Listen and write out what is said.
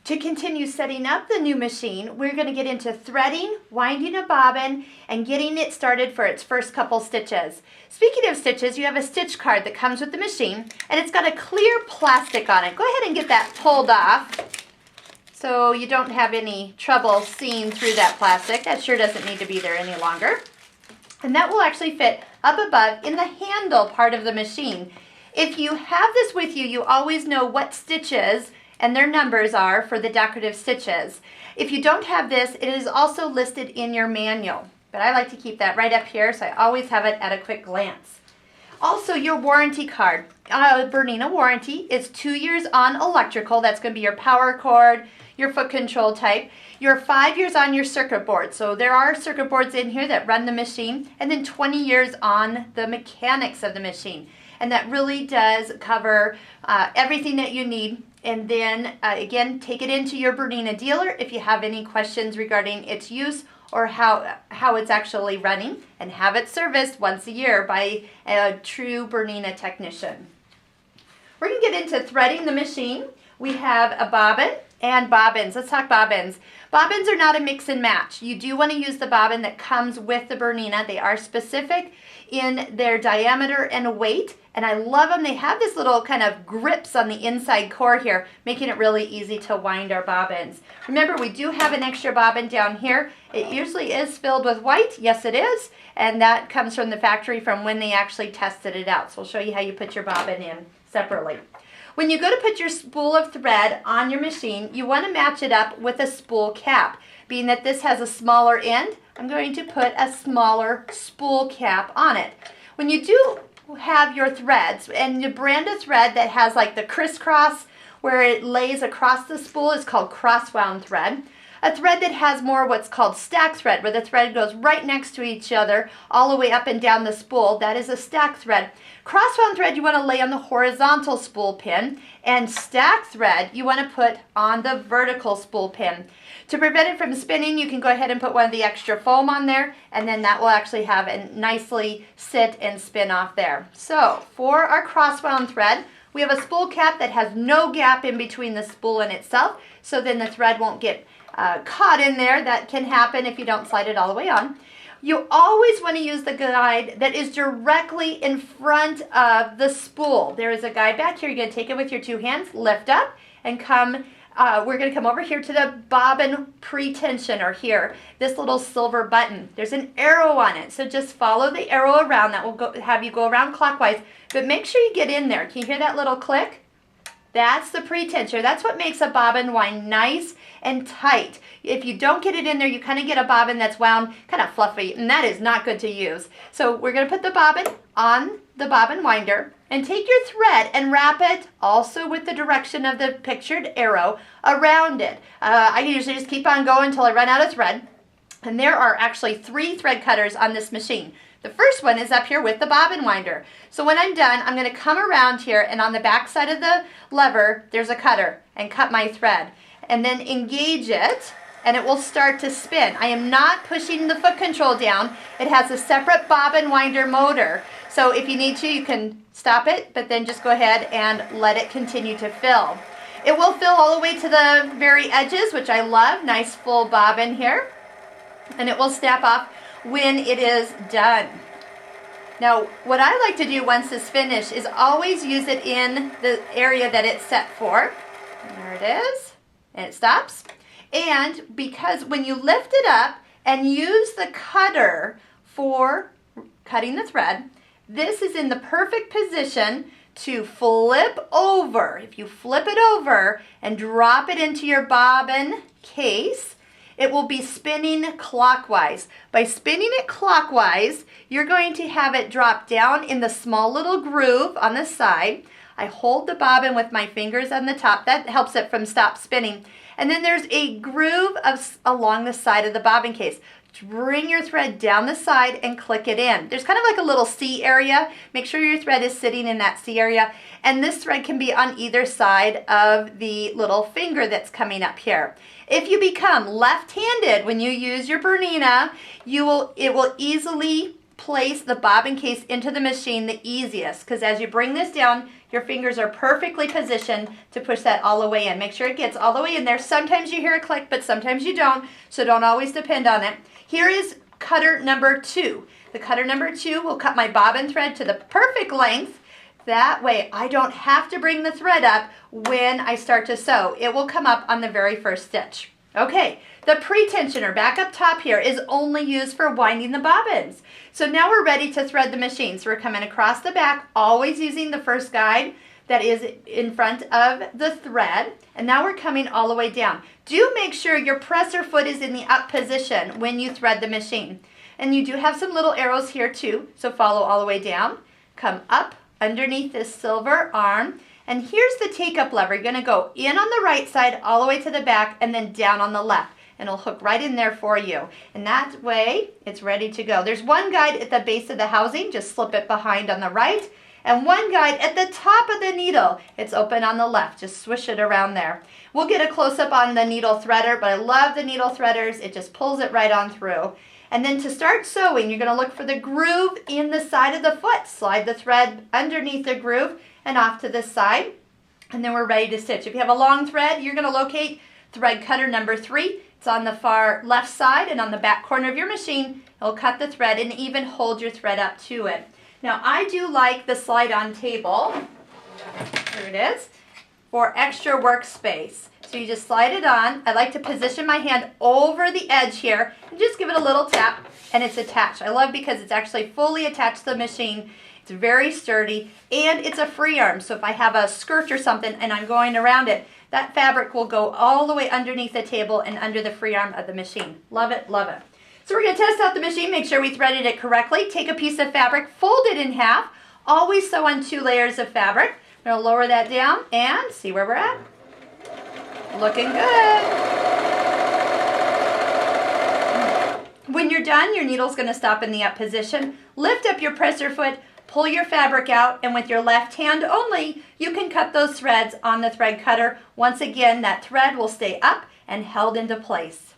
To continue setting up the new machine, we're going to get into threading, winding a bobbin, and getting it started for its first couple stitches. Speaking of stitches, you have a stitch card that comes with the machine, and it's got a clear plastic on it. Go ahead and get that pulled off so you don't have any trouble seeing through that plastic. That sure doesn't need to be there any longer. And that will actually fit up above in the handle part of the machine. If you have this with you, you always know what stitches and their numbers are for the decorative stitches. If you don't have this, it is also listed in your manual. But I like to keep that right up here, so I always have it at a quick glance. Also, your warranty card. Bernina warranty is 2 years on electrical. That's going to be your power cord, your foot control type. You're 5 years on your circuit board. So there are circuit boards in here that run the machine, and then 20 years on the mechanics of the machine. And that really does cover everything that you need. And then, again, take it into your Bernina dealer if you have any questions regarding its use or how it's actually running, and have it serviced once a year by a true Bernina technician. We're going to get into threading the machine. We have a bobbin and bobbins. Let's talk bobbins. Bobbins are not a mix and match. You do want to use the bobbin that comes with the Bernina. They are specific in their diameter and weight, and I love them. They have this little kind of grips on the inside core here, making it really easy to wind our bobbins. Remember, we do have an extra bobbin down here. It usually is filled with white. Yes, it is, and that comes from the factory from when they actually tested it out. So I'll show you how you put your bobbin in separately. When you go to put your spool of thread on your machine, you want to match it up with a spool cap. Being that this has a smaller end, I'm going to put a smaller spool cap on it. When you do have your threads, and you brand a thread that has like the crisscross where it lays across the spool is called cross-wound thread. A thread that has more what's called stack thread, where the thread goes right next to each other all the way up and down the spool, that is a stack thread. Cross-wound thread you want to lay on the horizontal spool pin, and stack thread you want to put on the vertical spool pin. To prevent it from spinning, you can go ahead and put one of the extra foam on there, and then that will actually have it nicely sit and spin off there. So for our cross-wound thread, we have a spool cap that has no gap in between the spool and itself, so then the thread won't get caught in there. That can happen if you don't slide it all the way on. You always want to use the guide that is directly in front of the spool. There is a guide back here. You're going to take it with your two hands, lift up, and come. We're going to come over here to the bobbin pre-tensioner here, this little silver button. There's an arrow on it, so just follow the arrow around. That will have you go around clockwise, but make sure you get in there. Can you hear that little click? That's the pre-tensioner. That's what makes a bobbin wind nice and tight. If you don't get it in there, you kind of get a bobbin that's wound kind of fluffy, and that is not good to use. So we're going to put the bobbin on the bobbin winder, and take your thread and wrap it also with the direction of the pictured arrow around it. I usually just keep on going until I run out of thread. And there are actually 3 thread cutters on this machine. The first one is up here with the bobbin winder. So when I'm done, I'm going to come around here, and on the back side of the lever, there's a cutter, and cut my thread. And then engage it, and it will start to spin. I am not pushing the foot control down. It has a separate bobbin winder motor. So if you need to, you can stop it, but then just go ahead and let it continue to fill. It will fill all the way to the very edges, which I love. Nice full bobbin here. And it will snap off when it is done. Now, what I like to do once it's finished is always use it in the area that it's set for. There it is. And it stops. And because when you lift it up and use the cutter for cutting the thread, this is in the perfect position to flip over. If you flip it over and drop it into your bobbin case, it will be spinning clockwise. By spinning it clockwise, you're going to have it drop down in the small little groove on the side. I hold the bobbin with my fingers on the top. That helps it from stop spinning. And then there's a groove along the side of the bobbin case. Bring your thread down the side and click it in. There's kind of like a little C area. Make sure your thread is sitting in that C area. And this thread can be on either side of the little finger that's coming up here. If you become left-handed when you use your Bernina, it will easily place the bobbin case into the machine the easiest, because as you bring this down, your fingers are perfectly positioned to push that all the way in. Make sure it gets all the way in there. Sometimes you hear a click, but sometimes you don't, so don't always depend on it. Here is cutter number 2. The cutter number 2 will cut my bobbin thread to the perfect length. That way I don't have to bring the thread up when I start to sew. It will come up on the very first stitch. Okay, the pre-tensioner back up top here is only used for winding the bobbins. So now we're ready to thread the machine. So we're coming across the back, always using the first guide that is in front of the thread. And now we're coming all the way down. Do make sure your presser foot is in the up position when you thread the machine. And you do have some little arrows here too, so follow all the way down. Come up underneath this silver arm. And here's the take-up lever. You're going to go in on the right side all the way to the back and then down on the left. And it'll hook right in there for you. And that way, it's ready to go. There's one guide at the base of the housing. Just slip it behind on the right. And one guide at the top of the needle. It's open on the left. Just swish it around there. We'll get a close-up on the needle threader, but I love the needle threaders. It just pulls it right on through. And then to start sewing, you're going to look for the groove in the side of the foot. Slide the thread underneath the groove and off to this side. And then we're ready to stitch. If you have a long thread, you're going to locate thread cutter number 3. It's on the far left side and on the back corner of your machine. It'll cut the thread and even hold your thread up to it. Now I do like the slide-on table. Here it is. For extra workspace. So you just slide it on. I like to position my hand over the edge here and just give it a little tap and it's attached. I love because it's actually fully attached to the machine. It's very sturdy and it's a free arm. So if I have a skirt or something and I'm going around it, that fabric will go all the way underneath the table and under the free arm of the machine. Love it, love it. So we're going to test out the machine, make sure we threaded it correctly. Take a piece of fabric, fold it in half. Always sew on 2 layers of fabric. I'm going to lower that down and see where we're at. Looking good. When you're done, your needle's going to stop in the up position. Lift up your presser foot, pull your fabric out, and with your left hand only, you can cut those threads on the thread cutter. Once again, that thread will stay up and held into place.